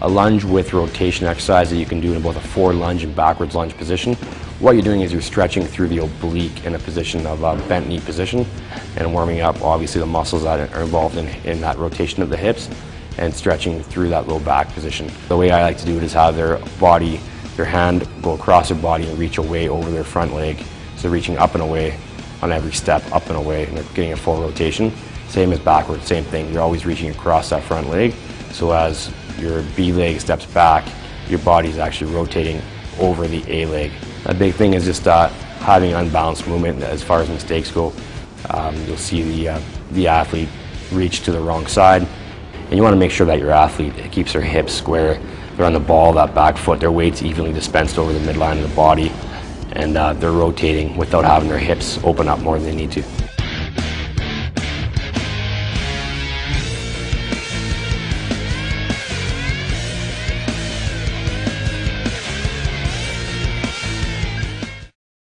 a lunge with rotation exercise that you can do in both a forward lunge and backwards lunge position. What you're doing is you're stretching through the oblique in a position of a bent knee position and warming up obviously the muscles that are involved in that rotation of the hips and stretching through that low back position. The way I like to do it is have their hand go across their body and reach away over their front leg. So reaching up and away on every step, up and away, and they're getting a full rotation. Same as backwards, same thing. You're always reaching across that front leg. So as your B leg steps back, your body's actually rotating over the A leg. A big thing is just having unbalanced movement as far as mistakes go. You'll see the athlete reach to the wrong side, and you want to make sure that your athlete keeps their hips square. They're on the ball, that back foot, their weight's evenly dispensed over the midline of the body, and they're rotating without having their hips open up more than they need to.